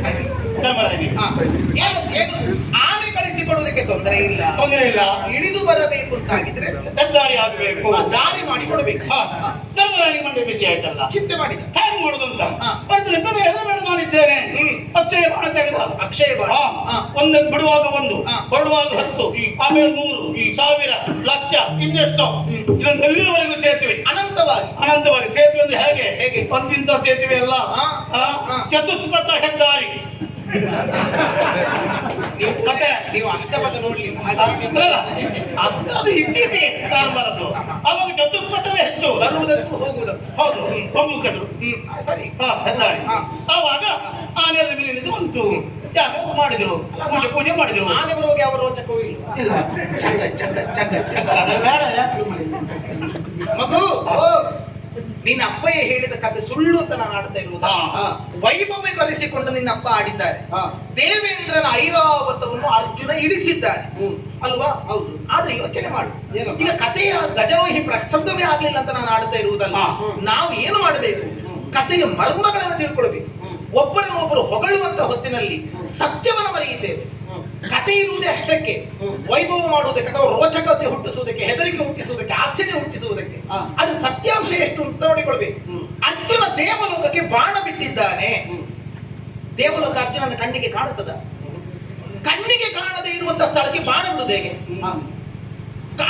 ಧರ್ಮರಾಯನಿಗೆ. ಆನೆ ಕಳಿಸಿಕೊಡುವುದಕ್ಕೆ ತೊಂದರೆ ಇಲ್ಲ. ಇಳಿದು ಬರಬೇಕು ಅಂತಾಗಿದ್ರೆ ಹೆದ್ದಾರಿ ಆಗಬೇಕು, ದಾರಿ ಮಾಡಿ ಕೊಡಬೇಕು. ಧರ್ಮರಾಯನಿಗೆ ಮಂಡೆ ಬಿಸಿ ಆಯ್ತಲ್ಲ, ಚಿಂತೆ ಮಾಡಿದ. ಹೇಗೆ ಮಾಡುದು ಅಂತ ಹಾ. ಬರ್ತೀನಿ, ನನ್ನ ಹೆಸರು ನಾನಿದ್ದೇನೆ. ಅಕ್ಷಯ ಬಾಣ ತೆಗೆದ. ಅಕ್ಷಯ ಬಾಣ. ಒಂದನ್ನು ಬಿಡುವಾಗ 1, ಹಾ. ಹೊರಡುವಾಗ 10, ಆಮೇಲೆ 100, 1000, ಲಕ್ಷ, ಇನ್ನೆಷ್ಟೋ ಇದನ್ನು ಎಲ್ಲಿವರೆಗೂ ಸೇತುವೆ ಅನಂತವಾಗಿ. ಅನಂತವಾಗಿ. ಸೇತುವೆ ಅಂದ್ರೆ ಹೇಗೆ? ಹೇಗೆ? ಅಂತಿಂತ ಸೇತುವೆ ಅಲ್ಲ, ಚತುಷ್ಪಥ ಹೆದ್ದಾರಿ. ಮತ್ತೆ ನೀವು ಅಷ್ಟಪಥ ನೋಡ್ಲಿಲ್ಲ ಅದು ಇದ್ದೀರಿ ನಾನು ಬರದು. ಅವಾಗ ಚತುಷ್ಪಥವೇ ಹೆಚ್ಚು, ಬರುವುದಕ್ಕೂ ಹೋಗುವುದಕ್ಕೂ. ಹೌದು, ಒಮ್ಮುಖದ್ರು. ಸರಿ. ಹೆದ್ದಾರಿ. ಆವಾಗ ಆನೆಯ ಮೇಲೆ ಇಳಿದು ಬಂತು, ಯಾಗ ಮಾಡಿದ್ರು, ಪೂಜೆ ಮಾಡಿದ್ರು. ಆನೆ ಬರುವಾಗ ಯಾವ ರೋಚಕವೂ ಇಲ್ಲ. ಚಕ ಚಕ ಚಕ ಚಕ. ಅದು ಬೇಡ. ಮಗು, ನಿನ್ನ ಅಪ್ಪಯ್ಯ ಹೇಳಿದ ಕಥೆ ಸುಳ್ಳು ಅಂತ ನಾನು ಆಡ್ತಾ ಇರುವುದು. ವೈಭವೀಕರಿಸಿಕೊಂಡು ನಿನ್ನ ಅಪ್ಪ ಆಡಿದ್ದಾರೆ. ದೇವೇಂದ್ರನ ಐರಾವತವನ್ನು ಅರ್ಜುನ ಇಳಿಸಿದ್ದಾನೆ ಅಲ್ವಾ? ಹೌದು. ಆದ್ರೆ ಯೋಚನೆ ಮಾಡು, ಈಗ ಕಥೆಯ ಗಜರೋಹಿ ಪ್ರಸಂಗವೇ ಆಗ್ಲಿಲ್ಲ ಅಂತ ನಾನು ಆಡ್ತಾ ಇರುವುದಲ್ಲ. ನಾವು ಏನು ಮಾಡಬೇಕು? ಕಥೆಯ ಮರ್ಮಗಳನ್ನು ತಿಳ್ಕೊಳ್ಬೇಕು. ಒಬ್ಬರನ್ನೊಬ್ಬರು ಹೊಗಳುವಂತ ಹೊತ್ತಿನಲ್ಲಿ ಸತ್ಯವನ್ನು ಮರೆಯುತ್ತೇವೆ. ಕಥೆ ಇರುವುದೇ ಅಷ್ಟಕ್ಕೆ, ವೈಭವ ಮಾಡುವುದಕ್ಕೆ ಅಥವಾ ರೋಚಕತೆ ಹುಟ್ಟಿಸುವುದಕ್ಕೆ, ಹೆದರಿಕೆ ಹುಟ್ಟಿಸುವುದಕ್ಕೆ, ಆಶ್ಚರ್ಯ ಹುಟ್ಟಿಸುವುದಕ್ಕೆ. ಅದು ಸತ್ಯಾಂಶ ಎಷ್ಟು ಅಂತ ನೋಡಿಕೊಳ್ಬೇಕು. ಅರ್ಜುನ ದೇವಲೋಕಕ್ಕೆ ಬಾಣ ಬಿಟ್ಟಿದ್ದಾನೆ. ದೇವಲೋಕ ಅರ್ಜುನನ ಕಣ್ಣಿಗೆ ಕಾಣುತ್ತದ? ಕಣ್ಣಿಗೆ ಕಾಣದೇ ಇರುವಂತ ಸ್ಥಳಕ್ಕೆ ಬಾಣ ಬಿಡುವುದು ಹೇಗೆ?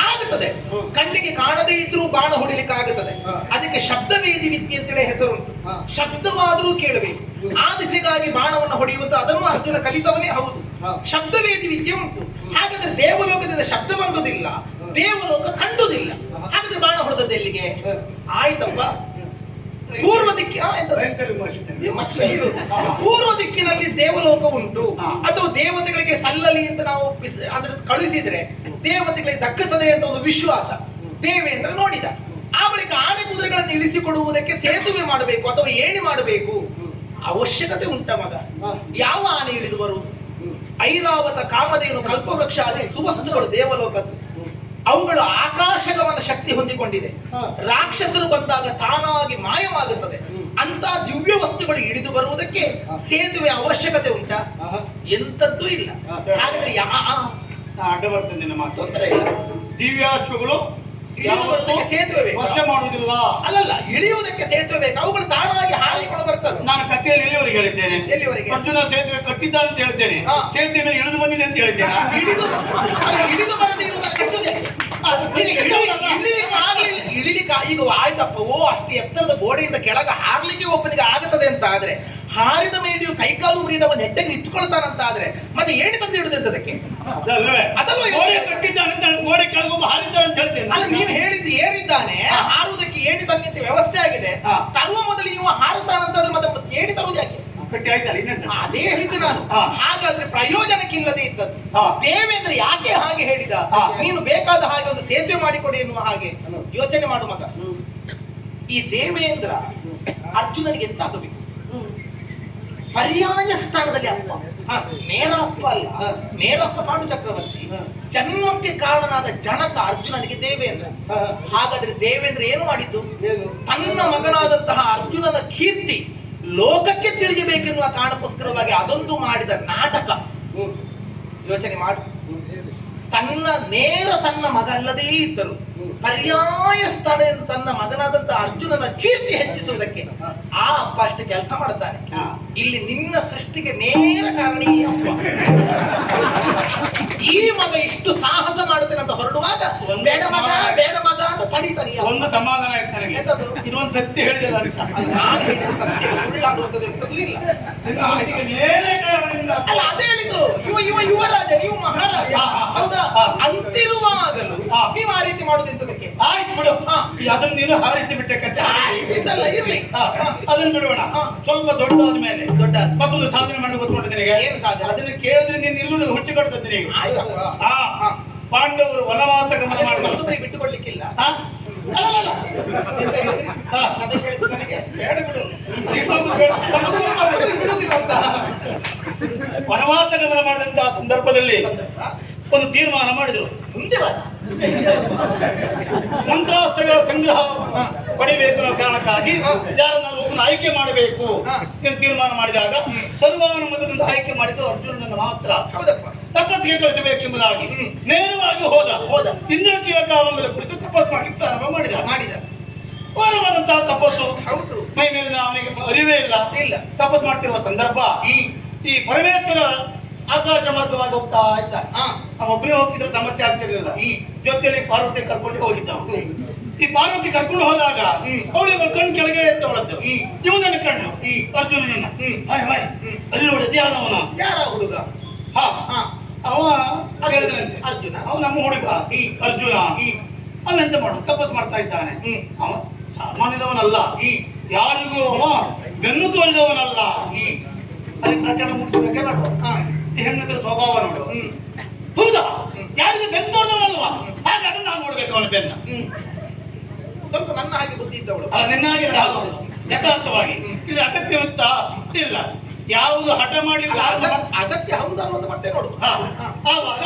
ಆಗುತ್ತದೆ. ಕಣ್ಣಿಗೆ ಕಾಣದೇ ಇದ್ರೂ ಬಾಣ ಹೊಡಿಲಿಕ್ಕೆ ಆಗುತ್ತದೆ. ಅದಕ್ಕೆ ಶಬ್ದವೇದಿ ವಿದ್ಯೆ ಅಂತೇಳಿ ಹೆಸರುಂಟು. ಶಬ್ದವಾದರೂ ಕೇಳಬೇಕು. ಆ ದಿಸೆಗಾಗಿ ಬಾಣವನ್ನು ಹೊಡೆಯುವಂತ ಅದನ್ನು ಅರ್ಜುನ ಕಲಿತವನೇ ಹೌದು. ಶಬ್ದವೇದಿ ವಿದ್ಯೆ ಉಂಟು. ಹಾಗಾದ್ರೆ ದೇವಲೋಕದಿಂದ ಶಬ್ದ ಬಂದುದಿಲ್ಲ, ದೇವಲೋಕ ಕಂಡುದಿಲ್ಲ. ಹಾಗಾದ್ರೆ ಬಾಣ ಹೊಡೆದದ್ದು ಎಲ್ಲಿಗೆ? ಆಯ್ತಪ್ಪ, ಪೂರ್ವ ಪೂರ್ವ ದಿಕ್ಕಿನಲ್ಲಿ ದೇವಲೋಕ ಉಂಟು. ಅಥವಾ ದೇವತೆಗಳಿಗೆ ಸಲ್ಲಲಿ ಅಂತ ನಾವು ಅಂದ್ರೆ ಕಳುಹಿಸಿದ್ರೆ ದೇವತೆಗಳಿಗೆ ದಕ್ಕುತ್ತದೆ ಅಂತ ಒಂದು ವಿಶ್ವಾಸ ದೇವೇಂದ್ರ ನೋಡಿದ. ಆ ಬಳಿಕ ಆನೆ ಕುದುರೆಗಳನ್ನು ಇಳಿಸಿಕೊಡುವುದಕ್ಕೆ ಸೇತುವೆ ಮಾಡಬೇಕು ಅಥವಾ ಏಣಿ ಮಾಡಬೇಕು, ಅವಶ್ಯಕತೆ ಉಂಟ ಮಗ. ಯಾವ ಆನೆ ಇಳಿದು ಬರುವುದು? ಐರಾವತ, ಕಾಮಧೇನು, ಕಲ್ಪವೃಕ್ಷ ಆದಿ ಸುವಸ್ತುಗಳು ದೇವಲೋಕದ್ದು. ಅವುಗಳು ಆಕಾಶಗಮನ ಶಕ್ತಿ ಹೊಂದಿಕೊಂಡಿದೆ. ರಾಕ್ಷಸರು ಬಂದಾಗ ತಾನಾಗಿ ಮಾಯವಾಗುತ್ತದೆ. ಅಂತ ದಿವ್ಯ ವಸ್ತುಗಳು ಇಳಿದು ಬರುವುದಕ್ಕೆ ಸೇತುವೆ ಅವಶ್ಯಕತೆ ಉಂಟಾ? ಎಂತದ್ದೂ ಇಲ್ಲ. ಹಾಗಾದ್ರೆ ಅಡ್ಡ ಬರ್ತದೆ ನಮ್ಮ ತೊಂದರೆ ಇಲ್ಲ. ದಿವ್ಯಾಶ್ವಗಳು ಸೇತುವೆ ವರ್ಷ ಮಾಡುವುದಿಲ್ಲ. ಅಲ್ಲಲ್ಲ, ಇಳಿಯುವುದಕ್ಕೆ ಸೇತುವೆ ಬೇಕು. ಅವುಗಳು ತಾನಾಗಿ ಹಾರಿಕೊಂಡು ಬರ್ತವೆ. ನಾನು ಕಥೆಯಲ್ಲಿ ಎಲ್ಲಿವರೆಗೆ ಹೇಳಿದ್ದೇನೆ? ಎಲ್ಲಿವರೆಗೆ? ಅರ್ಜುನ ಸೇತುವೆ ಕಟ್ಟಿದ್ದಾನೆ ಅಂತ ಹೇಳ್ತೇನೆ, ಸೇತುವೆ ಮೇಲೆ ಇಳಿದು ಬಂದಿದೆ ಅಂತ ಹೇಳ್ತೇನೆ. ಇಳಿದು ಬರದೇ ಇರುವುದನ್ನು ಕಟ್ಟುದೆ. ಇಳಿಲಿಕ್ಕೆ ಈಗ ಆಯ್ತಪ್ಪ, ಅಷ್ಟು ಎತ್ತರದ ಗೋಡೆಯಿಂದ ಕೆಳಗೆ ಹಾರ್ಲಿಕ್ಕೆ ಒಬ್ಬನಿಗೆ ಆಗುತ್ತದೆ ಅಂತ ಆದ್ರೆ, ಹಾರಿದ ಮೇಲೆಯೂ ಕೈಕಾಲು ಮುರಿದವ ನೆಟ್ಟಗೆ ನಿಂತ್ಕೊಳ್ತಾನಂತ ಆದ್ರೆ ಮತ್ತೆ ಏಣಿ ತಂದು ಇಡುದಂತದಕ್ಕೆ ಕಟ್ಟಿದ್ದಾನೆ, ಗೋಡೆ ಕೆಳಗೊಬ್ಬ ಹಾರಿದ್ದಾನೆ ಅಂತ ಹೇಳ್ತೇನೆ. ಅಲ್ಲ, ನೀನು ಹೇಳಿದ್ದು ಏರಿದ್ದಾನೆ, ಹಾರುವುದಕ್ಕೆ ಏಣಿ ತಂದಂತೆ ವ್ಯವಸ್ಥೆ ಆಗಿದೆ. ತರುವ ಮೊದಲು ನೀವು ಹಾರುತ್ತಾನಂತಾದ್ರೆ ಮತ್ತೆ ಏಣಿ ತರುವುದು ಯಾಕೆ? ಕಟ್ಟಿ ಆಯ್ತಲ್ಲ, ಅದೇ ಹೇಳಿದ್ದು ನಾನು. ಹಾಗಾದ್ರೆ ಪ್ರಯೋಜನಕ್ಕಿಲ್ಲದೆ ಇದ್ದದ್ದು. ದೇವೇಂದ್ರ ಯಾಕೆ ಹಾಗೆ ಹೇಳಿದ? ನೀನು ಬೇಕಾದ ಹಾಗೆ ಒಂದು ಸೇತುವೆ ಮಾಡಿಕೊಡಿ ಎನ್ನುವ ಹಾಗೆ ಯೋಚನೆ ಮಾಡು ಮಗ. ಈ ದೇವೇಂದ್ರ ಅರ್ಜುನನಿಗೆ ಎಂತ ಆಗಬೇಕು? ಪರ್ಯಾಯ ಸ್ಥಾನದಲ್ಲಿ ಅಪ್ಪ. ನೇರ ಅಪ್ಪ ಅಲ್ಲ, ನೇರಪ್ಪ ಕಾಡು ಚಕ್ರವರ್ತಿ. ಜನ್ಮಕ್ಕೆ ಕಾರಣನಾದ ಜನಕ ಅರ್ಜುನನಿಗೆ ದೇವೇಂದ್ರ. ಹಾಗಾದ್ರೆ ದೇವೇಂದ್ರ ಏನು ಮಾಡಿದ್ದು? ತನ್ನ ಮಗನಾದಂತಹ ಅರ್ಜುನನ ಕೀರ್ತಿ ಲೋಕಕ್ಕೆ ತಿಳಿಯಬೇಕೆನ್ನುವ ಕಾರಣಕ್ಕೋಸ್ಕರವಾಗಿ ಅದೊಂದು ಮಾಡಿದ ನಾಟಕ. ಯೋಚನೆ ಮಾಡು. ತನ್ನ ಮಗ ಅಲ್ಲದೇ ಇದ್ದರು ಪರ್ಯಾಯ ಸ್ಥಾನದಿಂದ ತನ್ನ ಮಗನಾದಂತ ಅರ್ಜುನನ ಕೀರ್ತಿ ಹೆಚ್ಚಿಸುವುದಕ್ಕೆ ಆ ಅಪ್ಪ ಅಷ್ಟು ಕೆಲಸ ಮಾಡುತ್ತಾನೆ. ಇಲ್ಲಿ ನಿನ್ನ ಸೃಷ್ಟಿಗೆ ನೇರ ಕಾರಣ ಈ ಅಪ್ಪ. ಈ ಮಗ ಇಷ್ಟು ಸಾಹಸ ಮಾಡುತ್ತೇನೆ ಅಂತ ಹೊರಡುವಾಗ ಬೇಡ ಮಗ ಅಂತ ತಡೀತಾನೆ. ಒಂದು ಸಮಾಧಾನ ಆಯ್ತು ನನಗೆ. ಇದೊಂದು ಸತ್ಯ ಹೇಳಿದೆ ನಾನು ಹೇಳಿದ ಸತ್ಯ ಉಳ್ಳಾಡುವಂಥದ್ದು ಎಂತದ್ದು ಇಲ್ಲ. ಅಲ್ಲ, ಅದೇ ಹೇಳಿದ್ದು. ಯುವರಾಜ, ನೀವು ಮಹಾರಾಜ ಹೌದಾ? ಅಂತಿರುವಾಗಲೂ ನೀವು ಆ ರೀತಿ ಮಾಡುವುದೆಂತದಕ್ಕೆ? ಆಯ್ತು ಬಿಡು, ಅದನ್ನು ನೀನು ಹಾರಿಸಿ ಬಿಟ್ಟೆ ಕಟ್ಟೆ ಇರ್ಲಿ, ಅದನ್ನು ಬಿಡೋಣ. ಸ್ವಲ್ಪ ದೊಡ್ಡದಾದ ಮೇಲೆ ಮತ್ತೊಂದು ಸಾಧನೆ ಮಾಡಿ ಗೊತ್ತುಂಟು ನಿನಗೆ. ಏನು ಸಾಧನೆ? ಅದನ್ನು ಕೇಳಿದ್ರೆ ನೀನು ನಿಲ್ಲುವುದನ್ನು ಹುಟ್ಟಿ ಕೊಡ್ತದೆ ನಿನಗೆ. ಪಾಂಡವರು ವನವಾಸ ಗಮನ ಮಾಡಿದ್ರು, ಬಿಟ್ಟುಕೊಡ್ಲಿಕ್ಕಿಲ್ಲ. ವನವಾಸ ಗಮನ ಮಾಡಿದಂತಹ ಸಂದರ್ಭದಲ್ಲಿ ಒಂದು ತೀರ್ಮಾನ ಮಾಡಿದ್ರು. ಮುಂದೆ ಮಂತ್ರಾಸ್ತ್ರಗಳ ಸಂಗ್ರಹ ಪಡಿಬೇಕು ಅನ್ನೋ ಕಾರಣಕ್ಕಾಗಿ ಯಾರನ್ನಾರು ಒಬ್ಬನ ಆಯ್ಕೆ ಮಾಡಬೇಕು ಎಂದು ತೀರ್ಮಾನ ಮಾಡಿದಾಗ ಸರ್ವಾನುಮತದಿಂದ ಆಯ್ಕೆ ಮಾಡಿದ್ದು ಅರ್ಜುನನನ್ನು ಮಾತ್ರ. ತಪಸ್ಸಿಗೆ ಕಳಿಸಬೇಕೆಂಬುದಾಗಿ ನೇರವಾಗಿ ಹೋದ. ಇಂದ್ರಕೀಲ ಕಾಲದಲ್ಲಿ ಕುರಿತು ತಪಸ್ ಮಾಡಲಿಕ್ಕೆ ಪ್ರಾರಂಭ ಮಾಡಿದ. ಘೋರವಾದಂತಹ ತಪಸ್ಸು. ಹೌದು. ಮೈ ಮೇಲಿನ ಅವನಿಗೆ ಅರಿವೇ ಇಲ್ಲ. ಇಲ್ಲ. ತಪಸ್ಸು ಮಾಡ್ತಿರುವ ಸಂದರ್ಭ ಈ ಪರಮೇಶ್ವರ ಆಕಾಶ ಮಾರ್ಗವಾಗಿ ಹೋಗ್ತಾ ಇದ್ದ. ಒಬ್ಬನೇ ಹೋಗ್ತಿದ್ರೆ ಸಮಸ್ಯೆ ಆಗ್ತಿರ್ಲಿಲ್ಲ. ಜೊತೆಯಲ್ಲಿ ಪಾರ್ವತಿ ಕರ್ಕೊಂಡು ಹೋಗಿದ್ದ. ಈ ಪಾರ್ವತಿ ಕರ್ಕೊಂಡು ಹೋದಾಗ ಅವಳಿಗೆ ಕಣ್ಣು ಕೆಳಗೆ ಎತ್ತವಳದ್ದು. ಇವನನ್ನ ಕಣ್ಣು ಅರ್ಜುನನನ್ನ ಅಲ್ಲಿ ನೋಡಿದ್ದೆ ಅವನ ಯಾರ ಹುಡುಗ? ಅವ ಹೇಳಿದ್ರಂತೆ ಅರ್ಜುನ. ಅವ ನಮ್ಮ ಹುಡುಗ ಅರ್ಜುನ. ಅವನೆಂತ ಮಾಡು ತಪಸ್ ಮಾಡ್ತಾ ಇದ್ದಾನೆ. ಅವ ಸಾಮಾನ್ಯದವನಲ್ಲ. ಯಾರಿಗೂ ಅವ ಬೆನ್ನು ತೋರಿದವನಲ್ಲ. ಅಲ್ಲಿ ಪ್ರಕರಣ ಮುಗಿಸ್ಬೇಕಲ್ಲ. ಹೆಣ್ಣಿದ್ರ ಸ್ವಭಾವ ನೋಡು. ಹೌದಾ? ಯಾರಿಗೆ ಬೆನ್ನು ತೋರಿದವನಲ್ವಾ? ಹಾಗಾದ್ರೆ ನಾನು ನೋಡ್ಬೇಕು ಅವನ ಬೆನ್ನ. ಸ್ವಲ್ಪ ನನ್ನ ಹಾಗೆ ಬುದ್ಧಿ ಇದ್ದವಳು. ನಿನ್ನ ಹಾಗೆ ಯಥಾರ್ಥವಾಗಿ ಇದು ಅಗತ್ಯವಿತ್ತ ಇಲ್ಲ. ಯಾವುದು ಹಠ ಮಾಡ್ಲಿಕ್ಕೆ ಅಗತ್ಯ ಹೌದಾ ಅನ್ನೋದು ಮತ್ತೆ ನೋಡು. ಆವಾಗ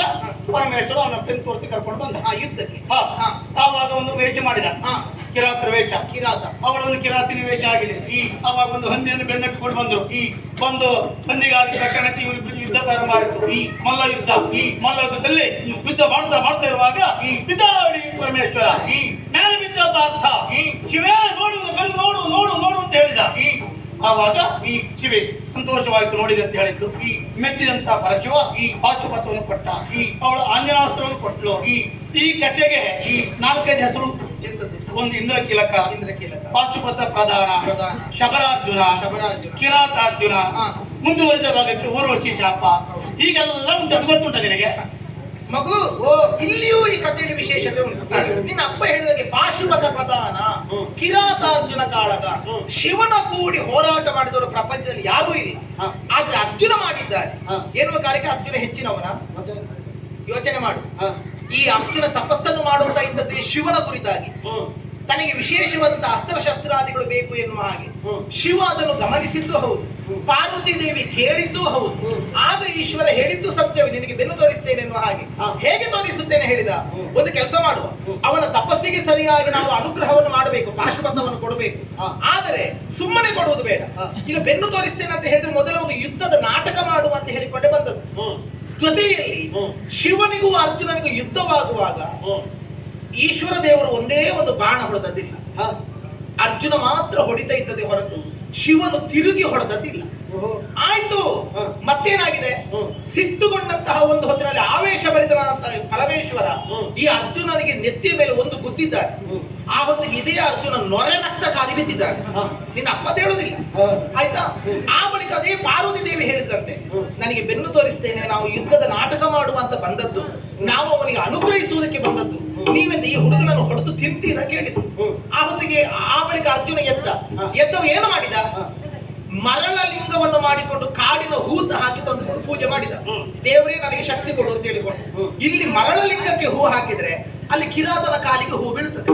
ಪರಮೇಶ್ವರ ಅವನ ಬೆನ್ನು ತೋರಿಸಿ ಕರ್ಕೊಂಡು ಬಂದ ಯುದ್ಧಕ್ಕೆ. ಆವಾಗ ಒಂದು ವೇಷ ಮಾಡಿದ. ಕಿರಾತರ ವೇಷ. ಕಿರಾತ. ಅವಳೊಂದು ಕಿರಾತಿನಿ ವೇಷ ಆಗಿದೆ. ಆವಾಗ ಒಂದು ಹಂದಿಯನ್ನು ಬೆನ್ನಟ್ಟಿಕೊಂಡು ಬಂದರು. ಒಂದು ಹಂದಿಗಾಗಿ ಪ್ರಕರಣ ಯುದ್ಧ ಪ್ರಾರಂಭ ಆಯಿತು. ಮಲ್ಲ ಯುದ್ಧ. ಮಲ್ಲ ಯುದ್ಧದಲ್ಲಿ ಯುದ್ಧ ಮಾಡ್ತಾ ಮಾಡ್ತಾ ಇರುವಾಗ ಬಿದ್ದಾಡಿ ಪರಮೇಶ್ವರ ಮೇಲೆ ಬಿದ್ದ ಪಾರ್ಥ. ಶಿವೇ ನೋಡು ಬೆನ್ನು ನೋಡು ನೋಡು ನೋಡು ಅಂತ ಹೇಳಿದ. ಆವಾಗ ಶಿವೆ ಸಂತೋಷವಾಯಿತು ನೋಡಿದೆ ಅಂತ ಹೇಳಿದ್ದು. ಮೆಚ್ಚಿದಂತ ಪರಶಿವ ಪಾಶುಪತವನ್ನು ಕೊಟ್ಟ. ಅವಳು ಆಂಜನಾಸ್ತ್ರವನ್ನು ಕೊಟ್ಟಳು. ಈ ಕಥೆಗೆ 4-5 ಹೆಸರು. ಒಂದು ಇಂದ್ರಕೀಲಕ, ಪಾಶುಪತ ಪ್ರಧಾನ, ಶಬರಾರ್ಜುನ, ಕಿರಾತಾರ್ಜುನ, ಮುಂದುವರಿದ ಭಾಗಕ್ಕೆ ಊರ್ವಶಿ ಶಾಪ. ಹೀಗೆಲ್ಲ ಉಂಟು. ಅದು ಗೊತ್ತುಂಟ ನಿನಗೆ ಮಗು? ಇಲ್ಲಿಯೂ ಈ ಕಥೆಯಲ್ಲಿ ವಿಶೇಷತೆ ಉಂಟು. ನಿನ್ನ ಅಪ್ಪ ಹೇಳಿದಾಗೆ ಪಾಶುಪತ ಪ್ರಧಾನ, ಕಿರಾತಾರ್ಜುನ ಕಾಳಗ, ಶಿವನ ಕೂಡಿ ಹೋರಾಟ ಮಾಡಿದವರು ಪ್ರಪಂಚದಲ್ಲಿ ಯಾರೂ ಇಲ್ಲ. ಆದ್ರೆ ಅರ್ಜುನ ಮಾಡಿದ್ದಾರೆ ಎನ್ನುವ ಕಾರ್ಯಕ್ಕೆ ಅರ್ಜುನ ಹೆಚ್ಚಿನವನ? ಯೋಚನೆ ಮಾಡು. ಈ ಅರ್ಜುನ ತಪಸ್ಸನ್ನು ಮಾಡುತ್ತಾ ಇದ್ದದ್ದೇ ಶಿವನ ಕುರಿತಾಗಿ. ತನಗೆ ವಿಶೇಷವಾದಂತಹ ಅಸ್ತ್ರಶಸ್ತ್ರಾದಿಗಳು ಬೇಕು ಎನ್ನುವ ಹಾಗೆ ಶಿವ ಅದನ್ನು ಗಮನಿಸಿದ್ದು ಹೌದು. ಪಾರ್ವತಿ ದೇವಿ ಕೇಳಿದ್ದು ಹೌದು. ಆಗ ಈಶ್ವರ ಹೇಳಿದ್ದು ಸತ್ಯವೇ, ನಿನಗೆ ಬೆನ್ನು ತೋರಿಸ್ತೇನೆ ಎನ್ನುವ ಹಾಗೆ. ಹೇಗೆ ತೋರಿಸುತ್ತೇನೆ ಹೇಳಿದ? ಒಂದು ಕೆಲಸ ಮಾಡುವ, ಅವನ ತಪಸ್ಸಿಗೆ ಸರಿಯಾಗಿ ನಾವು ಅನುಗ್ರಹವನ್ನು ಮಾಡಬೇಕು, ಪಾಶುಪತವನ್ನು ಕೊಡಬೇಕು. ಆದರೆ ಸುಮ್ಮನೆ ಕೊಡುವುದು ಬೇಡ. ಈಗ ಬೆನ್ನು ತೋರಿಸ್ತೇನೆ ಅಂತ ಹೇಳಿದ್ರೆ ಮೊದಲ ಒಂದು ಯುದ್ಧದ ನಾಟಕ ಮಾಡುವ ಅಂತ ಹೇಳಿಕೊಂಡೆ ಬಂದದ್ದು. ಜೊತೆಯಲ್ಲಿ ಶಿವನಿಗೂ ಅರ್ಜುನನಿಗೂ ಯುದ್ಧವಾಗುವಾಗ ಈಶ್ವರ ದೇವರು ಒಂದೇ ಒಂದು ಬಾಣ ಹೊಡೆದದ್ದಿಲ್ಲ. ಅರ್ಜುನ ಮಾತ್ರ ಹೊಡಿತಾ ಇದ್ದದೆ ಹೊರತು ಶಿವನು ತಿರುಗಿ ಹೊಡೆದದ್ದಿಲ್ಲ. ಆಯ್ತು, ಮತ್ತೇನಾಗಿದೆ? ಸಿಟ್ಟುಗೊಂಡಂತಹ ಒಂದು ಹೊತ್ತಿನಲ್ಲಿ ಆವೇಶಭರಿತನಾದಂತಹ ಪರಮೇಶ್ವರ ಈ ಅರ್ಜುನನಿಗೆ ನೆತ್ತಿಯ ಮೇಲೆ ಒಂದು ಗುದ್ದಿದ್ದಾನೆ. ಆ ಹೊತ್ತಿಗೆ ಇದೇ ಅರ್ಜುನ ನೊರೆ ರಕ್ತ ಕಾರಿ ಬಿದ್ದಿದ್ದಾನೆ. ನಿನ್ನ ಅಪ್ಪ ಹೇಳುದಿಲ್ಲ, ಆಯ್ತಾ? ಆ ಬಳಿಕ ಅದೇ ಪಾರ್ವತಿ ದೇವಿ ಹೇಳಿದಂತೆ, ನನಗೆ ಬೆನ್ನು ತೋರಿಸ್ತೇನೆ, ನಾವು ಯುದ್ಧದ ನಾಟಕ ಮಾಡುವಂತ ಬಂದದ್ದು, ನಾವು ಅವನಿಗೆ ಅನುಗ್ರಹಿಸುವುದಕ್ಕೆ ಬಂದದ್ದು, ನೀವೆಂದ ಈ ಹುಡುಗನನ್ನು ಹೊಡೆದು ತಿಂತೀರಾ ಕೇಳಿದ್ರು. ಆ ಹೊತ್ತಿಗೆ ಆ ಬಳಿಕ ಅರ್ಜುನ ಎದ್ದವ ಏನು ಮಾಡಿದ? ಮರಳ ಲಿಂಗವನ್ನು ಮಾಡಿಕೊಂಡು ಕಾಡಿನ ಹೂತ ಹಾಕಿ ತಂದುಕೊಂಡು ಪೂಜೆ ಮಾಡಿದ. ದೇವರೇ ನನಗೆ ಶಕ್ತಿ ಕೊಡು ಅಂತ ಹೇಳಿಕೊಂಡು. ಇಲ್ಲಿ ಮರಳ ಲಿಂಗಕ್ಕೆ ಹೂ ಹಾಕಿದ್ರೆ ಅಲ್ಲಿ ಕಿರಾತನ ಕಾಲಿಗೆ ಹೂ ಬೀಳ್ತದೆ.